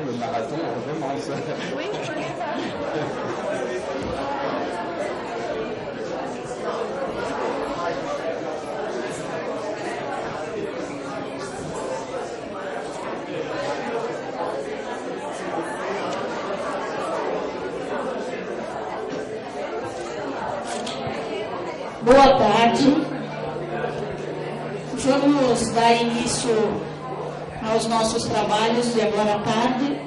le marathon recommence. Oui, je connais ça. Boa tarde. Vamos dar início aos nossos trabalhos de agora à tarde.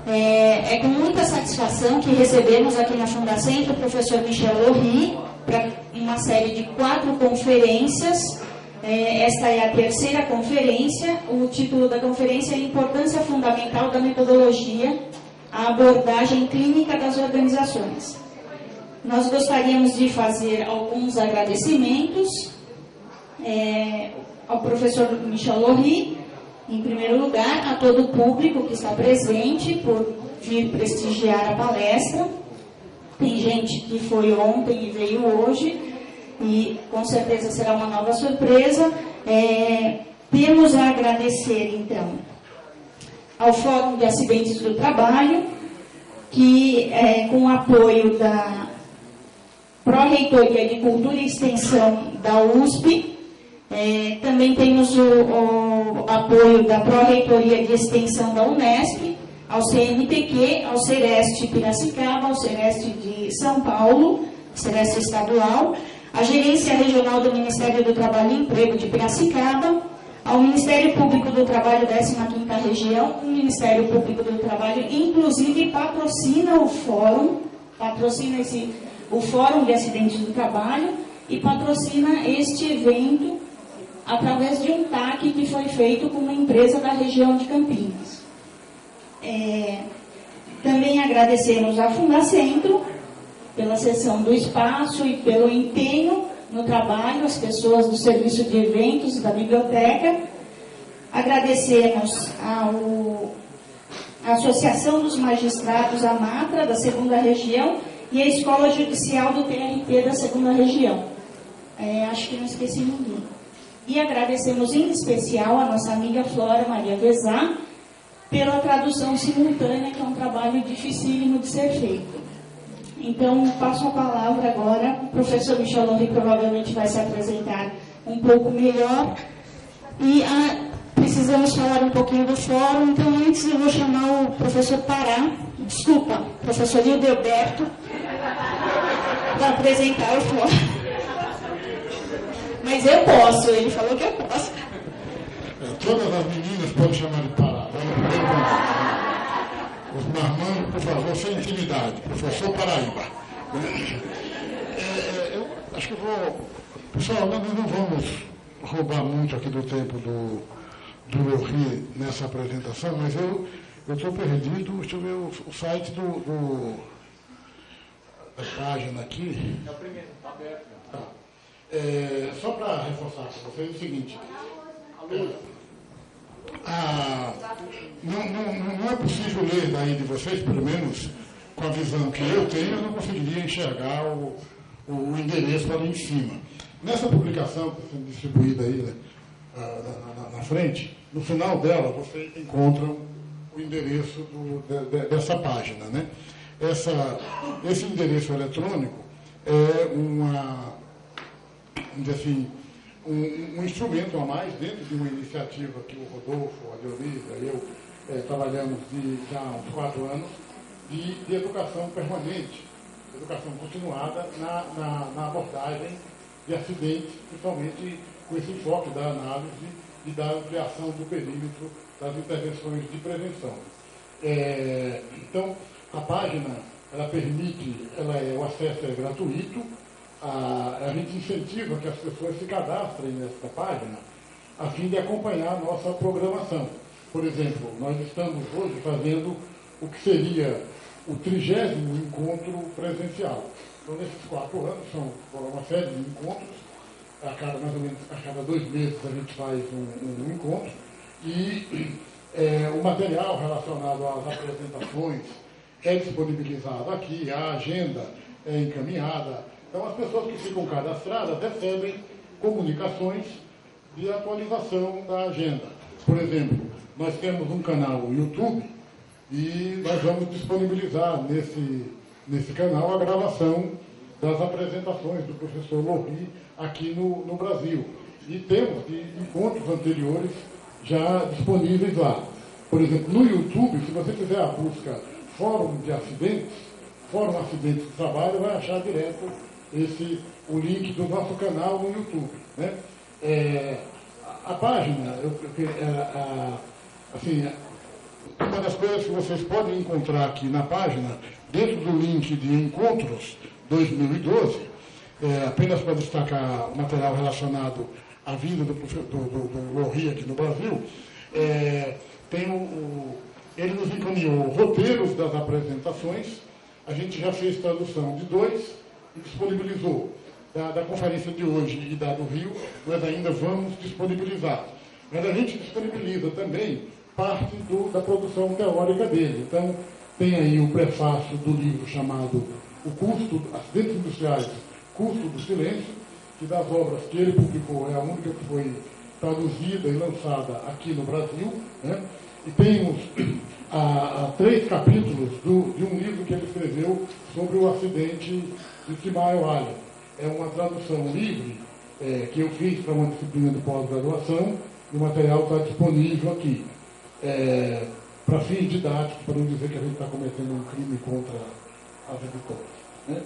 É com muita satisfação que recebemos aqui na Fundacentro o professor Michel Lohry para uma série de 4 conferências. Esta é a terceira conferência. O título da conferência é Importância Fundamental da Metodologia, a abordagem clínica das organizações. Nós gostaríamos de fazer alguns agradecimentos ao professor Michel Lohry, em primeiro lugar, a todo o público que está presente por vir prestigiar a palestra. Tem gente que foi ontem e veio hoje, e com certeza será uma nova surpresa. Temos a agradecer, então, ao Fórum de Acidentes do Trabalho, que, com o apoio da Pró-Reitoria de Cultura e Extensão da USP, também temos o apoio da Pró-Reitoria de Extensão da Unesp, ao CNPq, ao Sereste Piracicaba, ao Sereste de São Paulo, Sereste Estadual, a Gerência Regional do Ministério do Trabalho e Emprego de Piracicaba, ao Ministério Público do Trabalho 15ª Região. O Ministério Público do Trabalho, inclusive, patrocina o fórum, o Fórum de Acidentes do Trabalho, e patrocina este evento através de um TAC que foi feito com uma empresa da região de Campinas. Também agradecemos à Fundacentro pela cessão do espaço e pelo empenho no trabalho, as pessoas do Serviço de Eventos da Biblioteca. Agradecemos à Associação dos Magistrados, a MATRA, da 2ª Região, e a Escola Judicial do TRT da 2ª Região. Acho que não esqueci ninguém. E agradecemos em especial a nossa amiga Flora Maria Vezá pela tradução simultânea, que é um trabalho dificílimo de ser feito. Então, passo a palavra agora. O professor Michel Lohry provavelmente vai se apresentar um pouco melhor. E precisamos falar um pouquinho do fórum. Então, antes eu vou chamar o professor professor Hildeberto, para apresentar o fórum. Mas eu posso, ele falou que eu posso. Todas as meninas podem chamar de Pará. Os marmanjos, por favor, sem intimidade. Professor Paraíba. Eu acho que Pessoal, nós não vamos roubar muito aqui do tempo do Lohry nessa apresentação, mas eu estou perdido. Deixa eu ver o site da página aqui. É o primeiro, está aberto. Tá. Só para reforçar para vocês o seguinte. Não é possível ler daí de vocês, pelo menos com a visão que eu tenho, eu não conseguiria enxergar o endereço ali em cima. Nessa publicação que está sendo distribuída aí na frente, no final dela vocês encontram o endereço dessa página, né? Esse endereço eletrônico é um instrumento a mais dentro de uma iniciativa que o Rodolfo, a Dionisa e eu trabalhamos já há uns 4 anos de educação permanente, educação continuada na abordagem de acidentes, principalmente com esse enfoque da análise e da ampliação do perímetro das intervenções de prevenção. Então, a página, o acesso é gratuito. A gente incentiva que as pessoas se cadastrem nessa página a fim de acompanhar a nossa programação. Por exemplo, nós estamos hoje fazendo o que seria o 30º encontro presencial. Então, nesses 4 anos, são uma série de encontros. Mais ou menos a cada 2 meses a gente faz um encontro. E o material relacionado às apresentações é disponibilizado aqui, a agenda é encaminhada. Então, as pessoas que ficam cadastradas recebem comunicações de atualização da agenda. Por exemplo, nós temos um canal no YouTube e nós vamos disponibilizar nesse canal a gravação das apresentações do professor Lohri aqui no Brasil. E temos encontros anteriores já disponíveis lá. Por exemplo, no YouTube, se você fizer a busca Fórum de Acidentes, Fórum Acidentes de Trabalho, vai achar direto o link do nosso canal no YouTube. Né? A página, assim, uma das coisas que vocês podem encontrar aqui na página, dentro do link de Encontros 2012, apenas para destacar o material relacionado à vinda do Lohri aqui no Brasil, ele nos encaminhou roteiros das apresentações. A gente já fez tradução de 2 e disponibilizou. Da conferência de hoje e da do Rio, nós ainda vamos disponibilizar. Mas a gente disponibiliza também parte da produção teórica dele. Então, tem aí o prefácio do livro chamado O Custo, Acidentes Industriais, Custo do Silêncio, que das obras que ele publicou é a única que foi traduzida e lançada aqui no Brasil, né? E temos 3 capítulos de um livro que ele escreveu sobre o acidente de 3 Mile Island. É uma tradução livre que eu fiz para uma disciplina de pós-graduação, e o material está disponível aqui. Para fins didáticos, para não dizer que a gente está cometendo um crime contra as editoras. Né?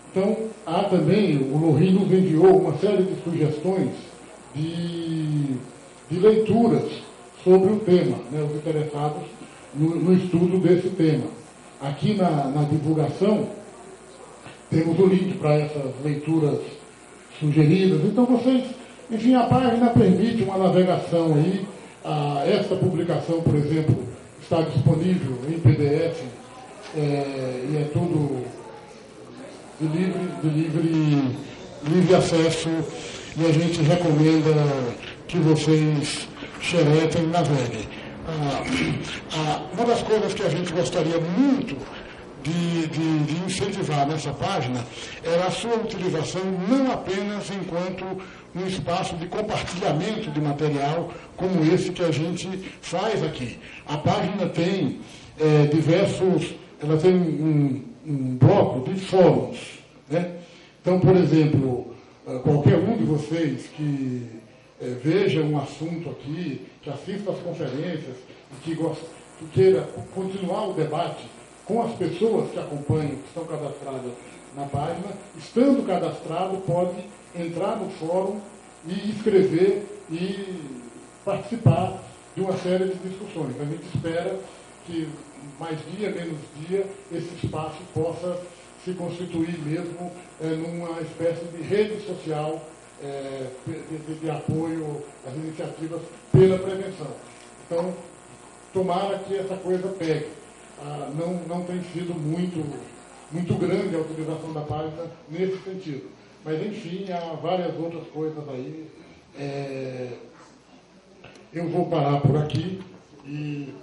Então, há também, o Lohri nos enviou uma série de sugestões de leituras sobre o tema, né, os interessados no estudo desse tema. Aqui na divulgação, temos o link para essas leituras sugeridas. Então, vocês, enfim, a página permite uma navegação aí. Esta publicação, por exemplo, está disponível em PDF e é tudo de livre acesso, e a gente recomenda que vocês xeretem e naveguem. Uma das coisas que a gente gostaria muito de incentivar nessa página era a sua utilização não apenas enquanto um espaço de compartilhamento de material como esse que a gente faz aqui. A página tem ela tem um bloco de fóruns. Né? Então, por exemplo, qualquer um de vocês que veja um assunto aqui, que assista às conferências e que queira continuar o debate com as pessoas que acompanham, que estão cadastradas na página, estando cadastrado, pode entrar no fórum e escrever e participar de uma série de discussões. A gente espera que, mais dia, menos dia, esse espaço possa se constituir mesmo numa espécie de rede social de apoio às iniciativas pela prevenção. Então, tomara que essa coisa pegue. Não tem sido muito grande a utilização da página nesse sentido. Mas, enfim, há várias outras coisas aí. Eu vou parar por aqui e...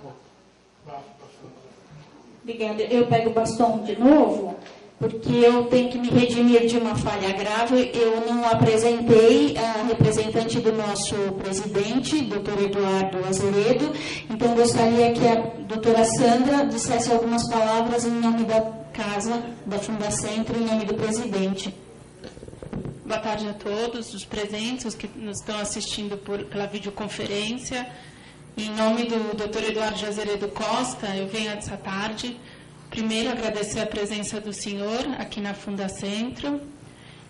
Obrigada. Eu pego o bastão de novo, porque eu tenho que me redimir de uma falha grave. Eu não apresentei a representante do nosso presidente, doutor Eduardo Azeredo, então gostaria que a doutora Sandra dissesse algumas palavras em nome da casa, da Fundacentro, em nome do presidente. Boa tarde a todos os presentes, os que nos estão assistindo pela videoconferência. Em nome do Dr. Eduardo Azeredo Costa, eu venho essa tarde, primeiro agradecer a presença do senhor aqui na Fundacentro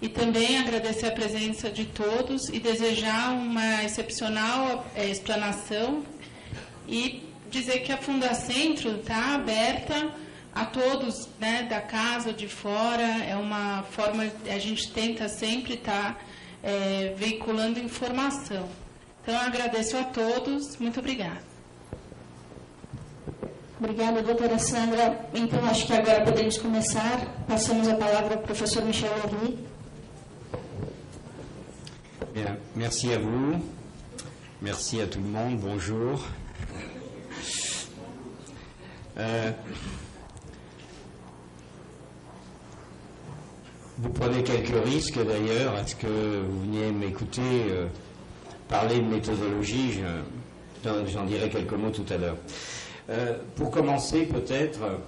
e também agradecer a presença de todos e desejar uma excepcional explanação e dizer que a Fundacentro está aberta a todos, né, da casa ou de fora. É uma forma, a gente tenta sempre estar veiculando informação. Então, eu agradeço a todos. Muito obrigada. Obrigada, doutora Sandra. Então, acho que agora podemos começar. Passamos a palavra ao professor Michel Lohri. Bien, merci à vous. Merci à tout le monde. Bonjour. Vous prenez quelques risques d'ailleurs. Est-ce que vous veniez m'écouter parler de méthodologie? J'en dirai quelques mots tout à l'heure. Pour commencer, peut-être,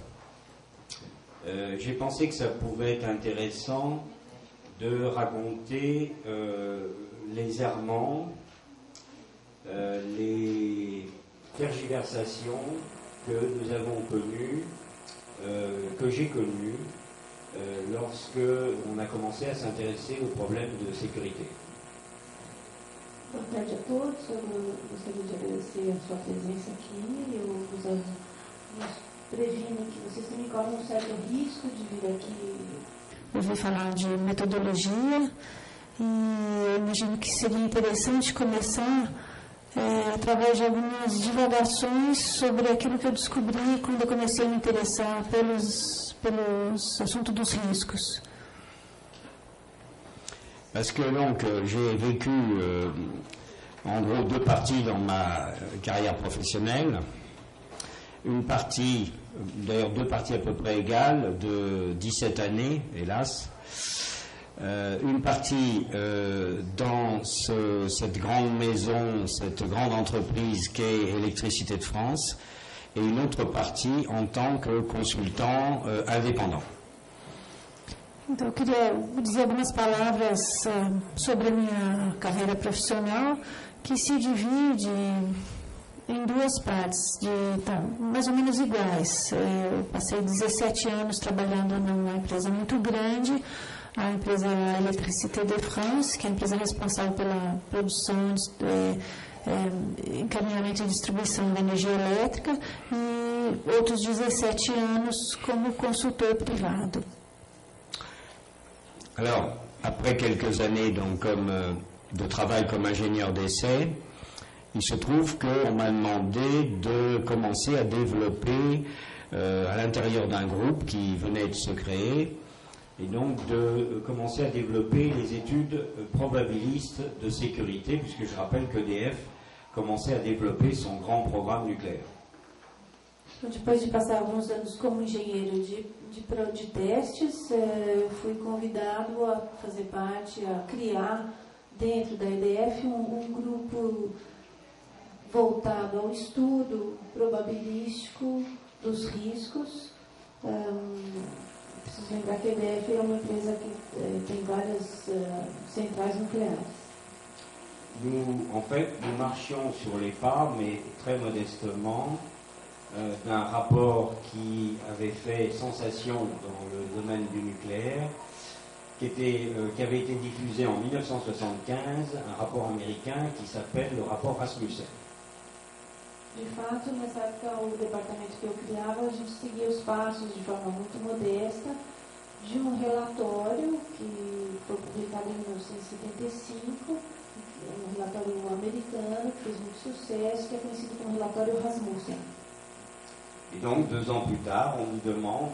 j'ai pensé que ça pouvait être intéressant de raconter les errements, les tergiversations que nous avons connues, que j'ai connues, lorsque on a commencé à s'intéresser aux problèmes de sécurité. Boa tarde a todos, eu gostaria de agradecer a sua presença aqui. Eu nos previno que vocês também correm um certo risco de vir aqui. Ouvi falar de metodologia e eu imagino que seria interessante começar através de algumas divagações sobre aquilo que eu descobri quando eu comecei a me interessar pelos assuntos dos riscos. Parce que donc j'ai vécu en gros deux parties dans ma carrière professionnelle. Une partie, d'ailleurs deux parties à peu près égales, de 17 années, hélas. Une partie dans cette grande maison, cette grande entreprise qu'est Électricité de France, et une autre partie en tant que consultant indépendant. Então, eu queria dizer algumas palavras sobre a minha carreira profissional, que se divide em duas partes, mais ou menos iguais. Eu passei 17 anos trabalhando numa empresa muito grande, a empresa Électricité de France, que é a empresa responsável pela produção, encaminhamento e distribuição da energia elétrica, e outros 17 anos como consultor privado. Alors, après quelques années donc, de travail comme ingénieur d'essai, il se trouve qu'on m'a demandé de commencer à développer à l'intérieur d'un groupe qui venait de se créer, et donc de commencer à développer les études probabilistes de sécurité, puisque je rappelle qu'EDF commençait à développer son grand programme nucléaire. Depois de passar alguns anos como engenheiro de testes, fui convidado a fazer parte, a criar dentro da EDF um grupo voltado ao estudo probabilístico dos riscos. Preciso lembrar que a EDF é uma empresa que tem várias centrais nucléares. En fait, nous marchions sur les pas, mais très modestement, d'un rapport qui avait fait sensation dans le domaine du nucléaire, qui avait été diffusé en 1975, un rapport américain qui s'appelle le rapport Rasmussen. De fato, nessa época, o departamento que eu criava, a gente seguia os passos de forma muito modesta de um relatório que foi publicado em 1975, um relatório americano que fez muito sucesso, que é conhecido como relatório Rasmussen. Et donc, 2 ans plus tard, on me demande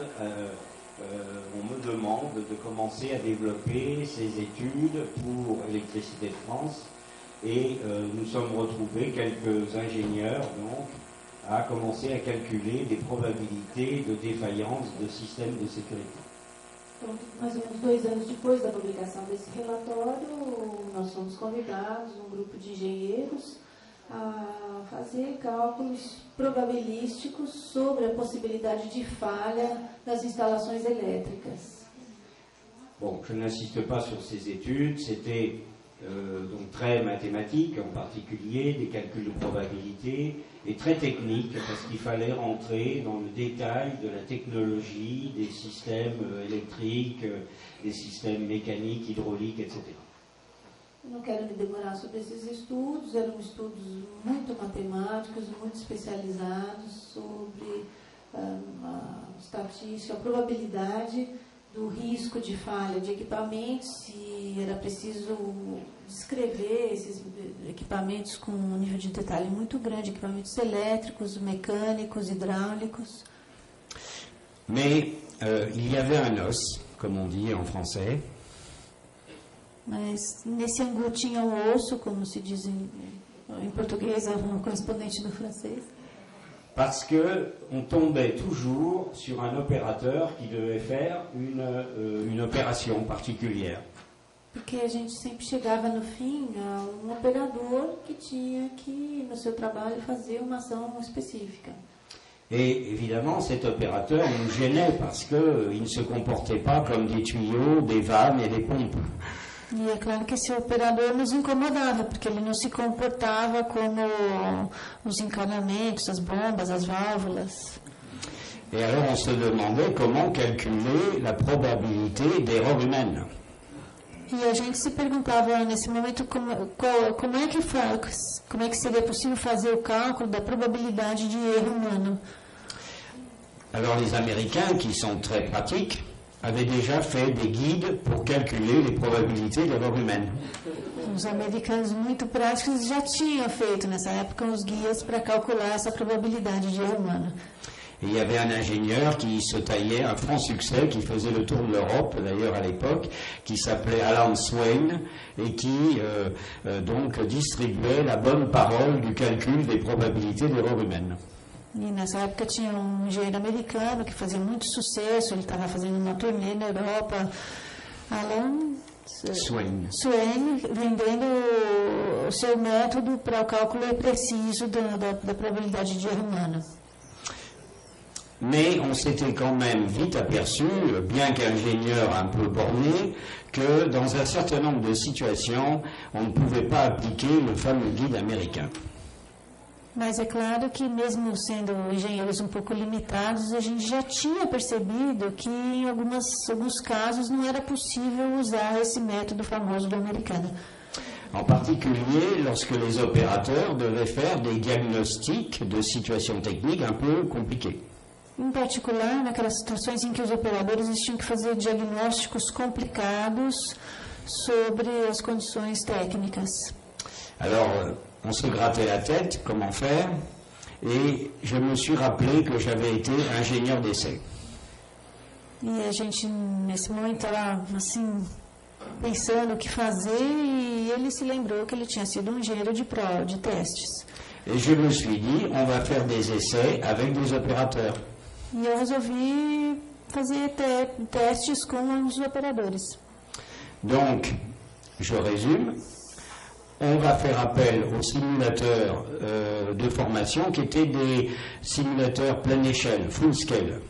de commencer à développer ces études pour Électricité de France. Et nous sommes retrouvés, quelques ingénieurs, donc, à commencer à calculer des probabilités de défaillance de systèmes de sécurité. Então, mais ou menos 2 anos depois da publicação desse relatório, nós fomos convidados, um grupo de engenheiros, a fazer cálculos probabilísticos sobre a possibilidade de falha das instalações elétricas. Bon, je n'insiste pas sur ces études, c'était donc très mathématique, en particulier des calculs de probabilité, et très technique, parce qu'il fallait rentrer dans le détail de la technologie, des systèmes électriques, des systèmes mécaniques, hydrauliques, etc. Eu não quero me demorar sobre esses estudos, eram estudos muito matemáticos, muito especializados sobre a estatística, a probabilidade do risco de falha de equipamentos, se era preciso descrever esses equipamentos com um nível de detalhe muito grande, equipamentos elétricos, mecânicos, hidráulicos. Mais il y avait un os, comme on dit en français. Mas nesse angu tinha um osso, como se diz em português, um correspondente do francês. Parce qu'on tombait toujours sur un opérateur qui devait faire une opération particulière. Porque a gente sempre chegava no fim a um operador que tinha que, no seu trabalho, fazer uma ação específica. Et évidemment, cet opérateur nous gênait parce qu'il ne se comportait pas comme des tuyaux, des vannes et des pompes. E é claro que esse operador nos incomodava, porque ele não se comportava como os encanamentos, as bombas, as válvulas. Et alors on se demandait comment calculer la probabilité d'erreur humaine. E a gente se perguntava nesse momento como é que seria possível fazer o cálculo da probabilidade de erro humano. Alors les Américains, qui sont très pratiques, avaient déjà fait des guides pour calculer les probabilités d'erreur humaine. Os americanos muito práticos já tinham feito nessa época os guias para calcular essa probabilidade de erro humano. Et il y avait un ingénieur qui se taillait un franc succès, qui faisait le tour de l'Europe, d'ailleurs à l'époque, qui s'appelait Alan Swain, et qui donc distribuait la bonne parole du calcul des probabilités d'erreur humaine. E nessa época tinha engenheiro americano que fazia muito sucesso, ele estava fazendo uma turnê na Europa, Alan Swain, vendendo o seu método para o cálculo preciso da probabilidade de erro humano. Mais on s'était quand même vite aperçu, bien qu'ingénieur un peu borné, que dans un certain nombre de situations, on ne pouvait pas appliquer le fameux guide américain. Mas é claro que, mesmo sendo engenheiros um pouco limitados, a gente já tinha percebido que, em alguns casos, não era possível usar esse método famoso do americano. En particulier lorsque les opérateurs devaient faire des diagnostics de situations techniques un peu compliquées. Em particular, naquelas situações em que os operadores tinham que fazer diagnósticos complicados sobre as condições técnicas. Alors, on se grattait la tête, comment faire, et je me suis rappelé que j'avais été ingénieur d'essai. E a gente, nesse momento, estava assim, pensando o que fazer, e ele se lembrou que ele tinha sido um engenheiro de testes. Et je me suis dit, on va faire des essais avec des opérateurs. E eu resolvi fazer testes com os operadores. Donc, je résume, on va faire appel aux simulateurs de formation qui étaient des simulateurs pleine échelle, full scale.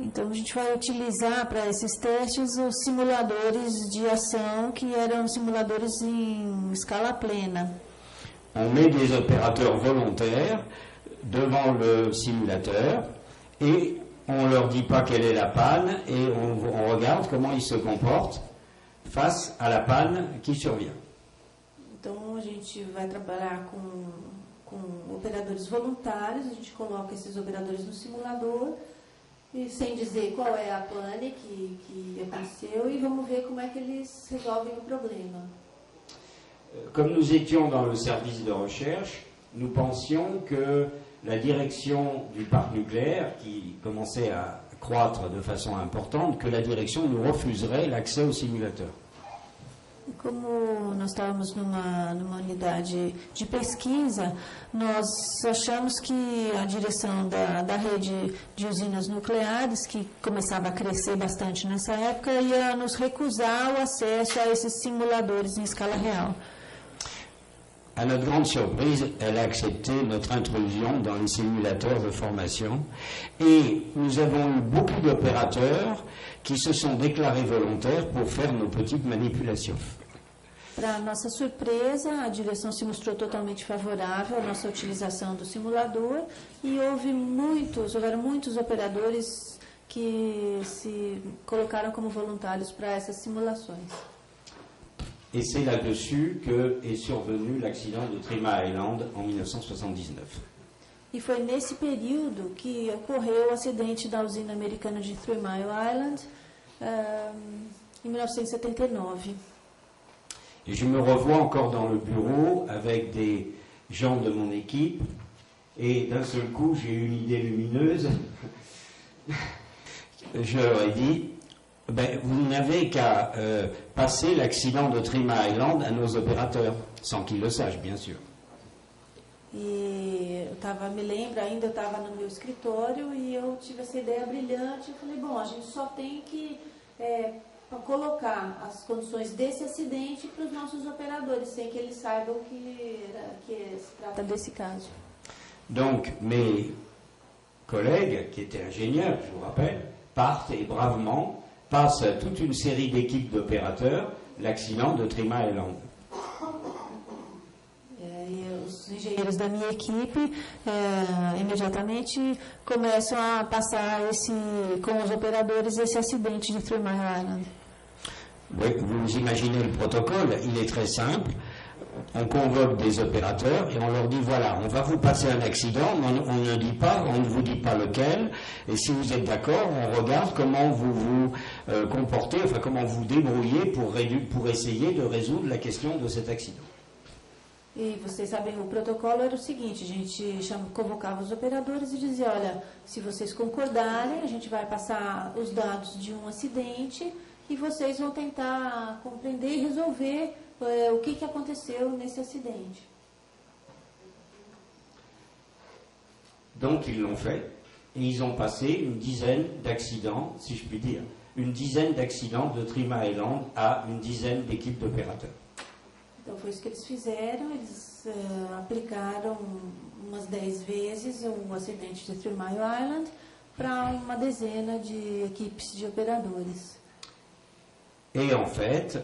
Então, a gente vai utilizar para esses testes os simuladores de ação, que eram simuladores em escala plena. On met des opérateurs volontaires devant le simulateur et on ne leur dit pas quelle est la panne et on regarde comment ils se comportent face à la panne qui survient. Então, a gente vai trabalhar com operadores voluntários, a gente coloca esses operadores no simulador, e sem dizer qual é a pane que aconteceu, e vamos ver como é que eles resolvem o problema. Comme nous étions dans le service de recherche, nous pensions que la direction du parc nucléaire, qui commençait à croître de façon importante, que la direction nous refuserait l'accès au simulateur. Como nós estávamos numa unidade de pesquisa, nós achamos que a direção da rede de usinas nucleares, que começava a crescer bastante nessa época, ia nos recusar o acesso a esses simuladores em escala real. À notre grande surprise, elle a accepté notre intrusion dans les simulateurs de formation et nous avons eu beaucoup d'opérateurs qui se sont déclarés volontaires pour faire nos petites manipulations. Para nossa surpresa, a direção se mostrou totalmente favorável à nossa utilização do simulador e houveram muitos operadores que se colocaram como voluntários para essas simulações. Et c'est là-dessus que est survenu l'accident de Three Mile Island en 1979. E foi nesse período que ocorreu o acidente da usina americana de Three Mile Island, em 1979. Et je me revois encore dans le bureau avec des gens de mon équipe et d'un seul coup j'ai eu une idée lumineuse. Je leur ai dit, vous n'avez qu'à passer l'accident de Three Mile Island à nos opérateurs, sans qu'ils le sachent, bien sûr. E me lembro ainda, eu estava no meu escritório e eu tive essa ideia brilhante. Eu falei, bom, a gente só tem que colocar as condições desse acidente para os nossos operadores, sem que eles saibam que se trata desse caso. Donc, mes collègues, qui étaient ingénieurs, je vous rappelle, partent et bravement passent à toute une série d'équipes d'opérateurs l'accident de Three Mile Island. E os engenheiros da minha equipe imediatamente começam a passar com os operadores esse acidente de Three Mile Island. Oui, vous imaginez le protocole, il est très simple. On convoque des opérateurs et on leur dit voilà, on va vous passer un accident, mais on ne vous dit pas lequel, et si vous êtes d'accord, on regarde comment vous vous comportez, enfin comment vous débrouillez pour essayer de résoudre la question de cet accident. E vocês sabem, o protocolo era o seguinte, a gente convocava os operadores e dizia, olha, se vocês concordarem, a gente vai passar os dados de um acidente e vocês vão tentar compreender e resolver o que aconteceu nesse acidente. Donc ils l'ont fait, et ils ont passé une dizaine d'accidents, si je puis dire, une dizaine d'accidents de Three Mile Island à une dizaine d'équipes d'opérateurs. Então foi isso que eles fizeram, eles aplicaram umas 10 vezes o acidente de Three Mile Island para uma dezena de equipes de operadores. Et en fait,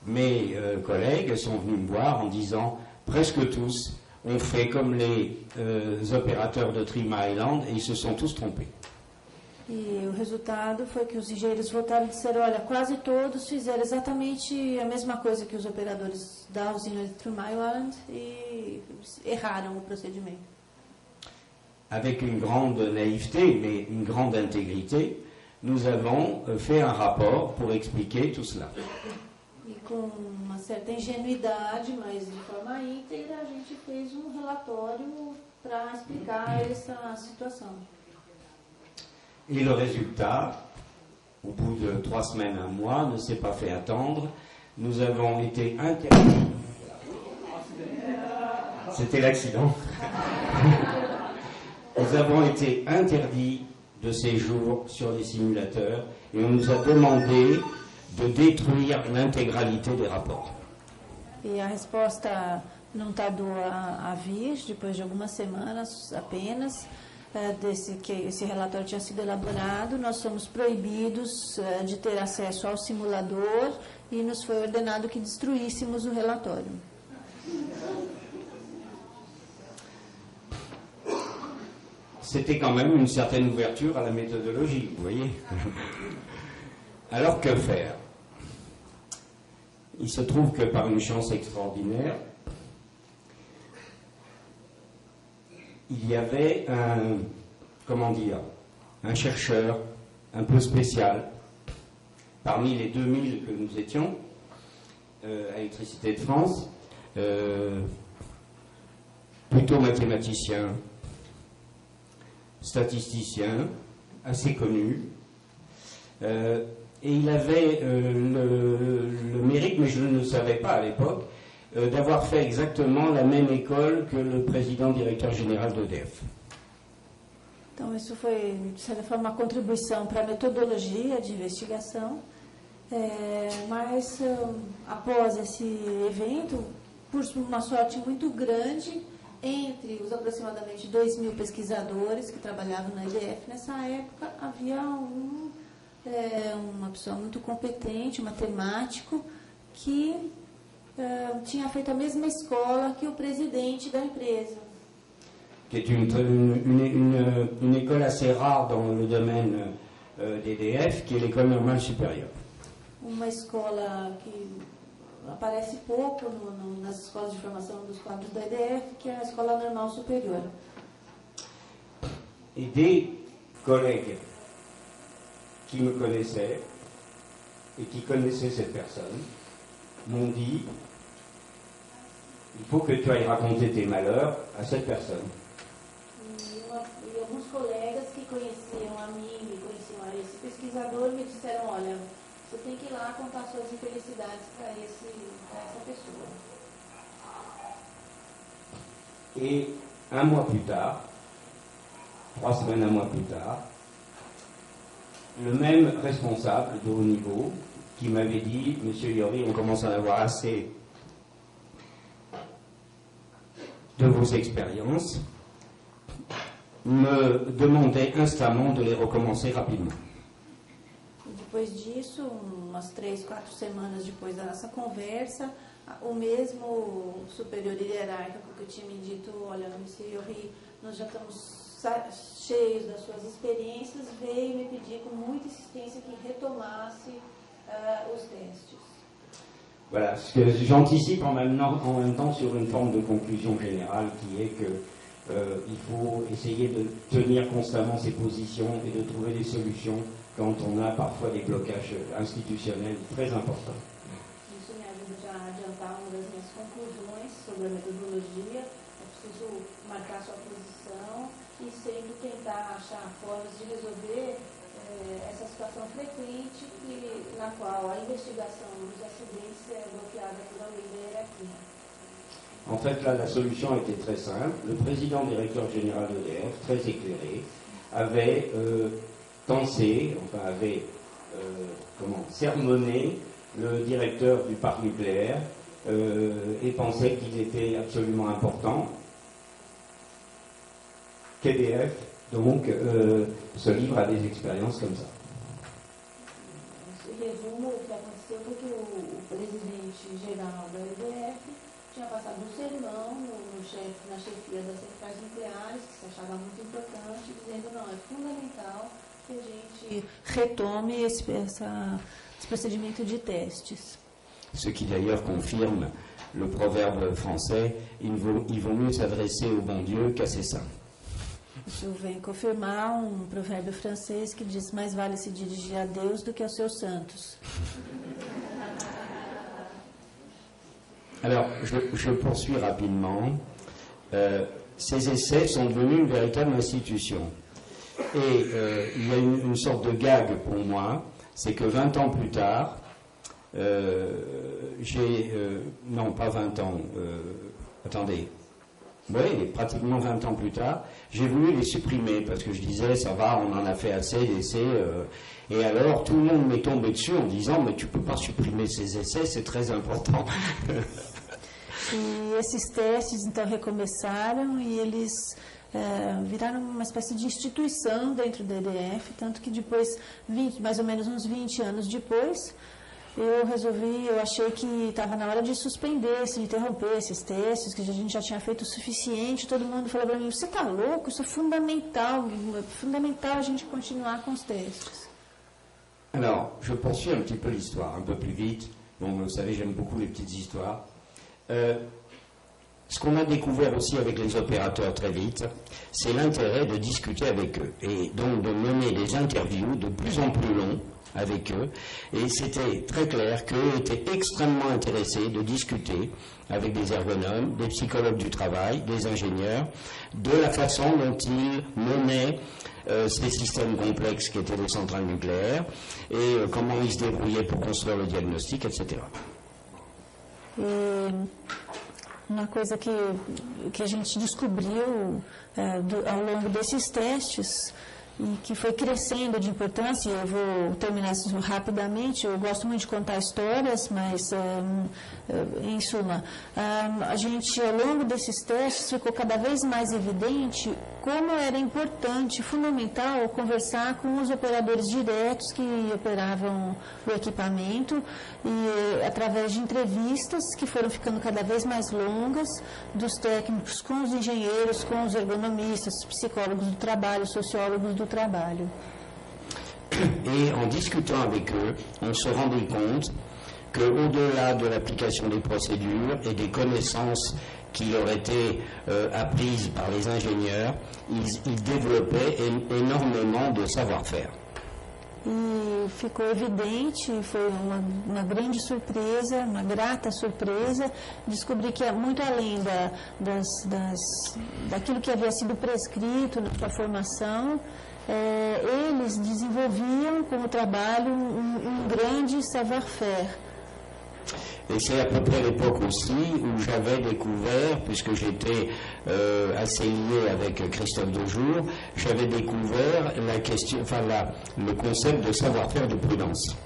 mes collègues sont venus me voir en disant presque tous ont fait comme les opérateurs de Three Mile Island et ils se sont tous trompés. E o resultado foi que os engenheiros voltaram e disseram, olha, quase todos fizeram exatamente a mesma coisa que os operadores da usina de Three Mile Island e erraram o procedimento. Avec une grande naïveté, mais une grande intégrité, nous avons fait un rapport pour expliquer tout cela. E com uma certa ingenuidade, mas de forma íntegra, a gente fez um relatório para explicar essa situação. Et le résultat, au bout de 3 semaines, 1 mois, ne s'est pas fait attendre. Nous avons été interdits. C'était l'accident. Nous avons été interdits de séjour sur les simulateurs et on nous a demandé de détruire l'intégralité des rapports. E a resposta não tardou a vir, depois de algumas semanas apenas, que esse relatório tinha sido elaborado, nós fomos proibidos de ter acesso ao simulador e nos foi ordenado que destruíssemos o relatório. C'était quand même une certaine ouverture à la méthodologie, vous voyez. Alors que faire? Il se trouve que par une chance extraordinaire, il y avait un chercheur un peu spécial parmi les 2000 que nous étions à Électricité de France, plutôt mathématicien, statisticien, assez connu, et il avait le mérite, mais je ne le savais pas à l'époque, d'avoir fait exactement la même école que le président directeur général d'EDF. Então, isso foi, de certa forma, uma contribuição para a metodologia de investigação, mas após esse evento, por uma sorte muito grande, entre os aproximadamente 2.000 pesquisadores que trabalhavam na EDF nessa época, havia uma pessoa muito competente, um matemático, que tinha feito a mesma escola que o presidente da empresa. Qui est une école assez rare dans le domaine d'EDF, qui est l'école normale supérieure. Uma escola que aparece pouco nas escolas de formação dos quadros da EDF, que é a Escola Normal Superior. Et des collègues qui me connaissaient et qui connaissaient cette personne m'ont dit il faut que tu ailles raconter tes malheurs à cette personne. E alguns colegas que conheciam a mim e conheciam a esse pesquisador me disseram, olha, você tem que ir lá contar suas infelicidades para essa pessoa. Et 1 mois plus tard, 3 semaines, 1 mois plus tard, le même responsable de haut niveau qui m'avait dit, Monsieur Yori, on commence à en avoir assez de vos expériences, me demandait instamment de les recommencer rapidement. Depois disso, umas 3, 4 semanas depois da nossa conversa, o mesmo superior hierárquico que tinha me dito, olha, Monsieur Youri, nós já estamos cheios das suas experiências, veio me pedir com muita insistência que retomasse os testes. Voilà, ce que j'anticipe en même temps sur une forme de conclusion générale qui est que il faut essayer de tenir constamment ses positions et de trouver des solutions quand on a parfois des blocages institutionnels très importants. Isso me ajuda a adiantar uma das minhas conclusões sobre a metodologia. É preciso marcar sua posição e sempre tentar achar formas de resolver essa situação frequente na qual a investigação dos acidentes é bloqueada pela lei da hierarquia. En fait, là, la solution était très simple. Le président directeur général d'EDF, très éclairé, avait sermonné le directeur du parc nucléaire et pensait qu'il était absolument important qu'EDF donc se livre à des expériences comme ça. Em resumo, o que aconteceu foi que o presidente geral da EDF tinha passado um sermão na chefia das centrais nucleares, que se achava muito importante, dizendo não, é fundamental que a gente retome esse procedimento de testes. Ce qui d'ailleurs confirme le proverbe français, il vaut mieux s'adresser au bon Dieu qu'à ses saints. Isso vem confirmar provérbio francês que diz mais vale se dirigir a Deus do que aos seus santos. Alors, je poursuis rapidement. Ces essais sont devenus une véritable institution. Et il y a une sorte de gag pour moi, c'est que 20 ans plus tard, non, pas 20 ans, attendez, oui, pratiquement 20 ans plus tard, j'ai voulu les supprimer parce que je disais, ça va, on en a fait assez d'essais. Et alors, tout le monde m'est tombé dessus en disant, mais tu ne peux pas supprimer ces essais, c'est très important. E esses testes, então, recomeçaram e eles viraram uma espécie de instituição dentro da EDF, tanto que depois, mais ou menos uns 20 anos depois, eu achei que estava na hora de suspender, de interromper esses testes, que a gente já tinha feito o suficiente. Todo mundo falou para mim, você está louco? Isso é fundamental a gente continuar com os testes. Alors, je poursuis un petit peu l'histoire, un peu plus vite. Bon, vous savez, j'aime beaucoup les petites histoires. Ce qu'on a découvert aussi avec les opérateurs très vite, c'est l'intérêt de discuter avec eux et donc de mener des interviews de plus en plus longs avec eux, et c'était très clair qu'eux étaient extrêmement intéressés de discuter avec des ergonomes, des psychologues du travail, des ingénieurs, de la façon dont ils menaient ces systèmes complexes qui étaient les centrales nucléaires, et comment ils se débrouillaient pour construire le diagnostic, etc. Uma coisa que a gente descobriu ao longo desses testes e que foi crescendo de importância, eu vou terminar isso rapidamente, eu gosto muito de contar histórias, mas, em suma, a gente, ao longo desses testes, ficou cada vez mais evidente como era importante, fundamental, conversar com os operadores diretos que operavam o equipamento e através de entrevistas que foram ficando cada vez mais longas dos técnicos com os engenheiros, com os ergonomistas, psicólogos do trabalho, sociólogos do trabalho. Et en discutant avec eux, on se rendait compte qu'au-delà de l'application des procédures et des connaissances qui leur étaient apprises par les ingénieurs, ils développaient énormément de savoir-faire. E ficou evidente, foi uma grande surpresa, uma grata surpresa, descobrir que, muito além daquilo que havia sido prescrito na sua formação, eles desenvolviam com o trabalho um grande savoir-faire. Et c'est à peu près l'époque aussi où j'avais découvert, puisque j'étais assez lié avec Christophe Dejour, j'avais découvert le concept de savoir-faire de prudence.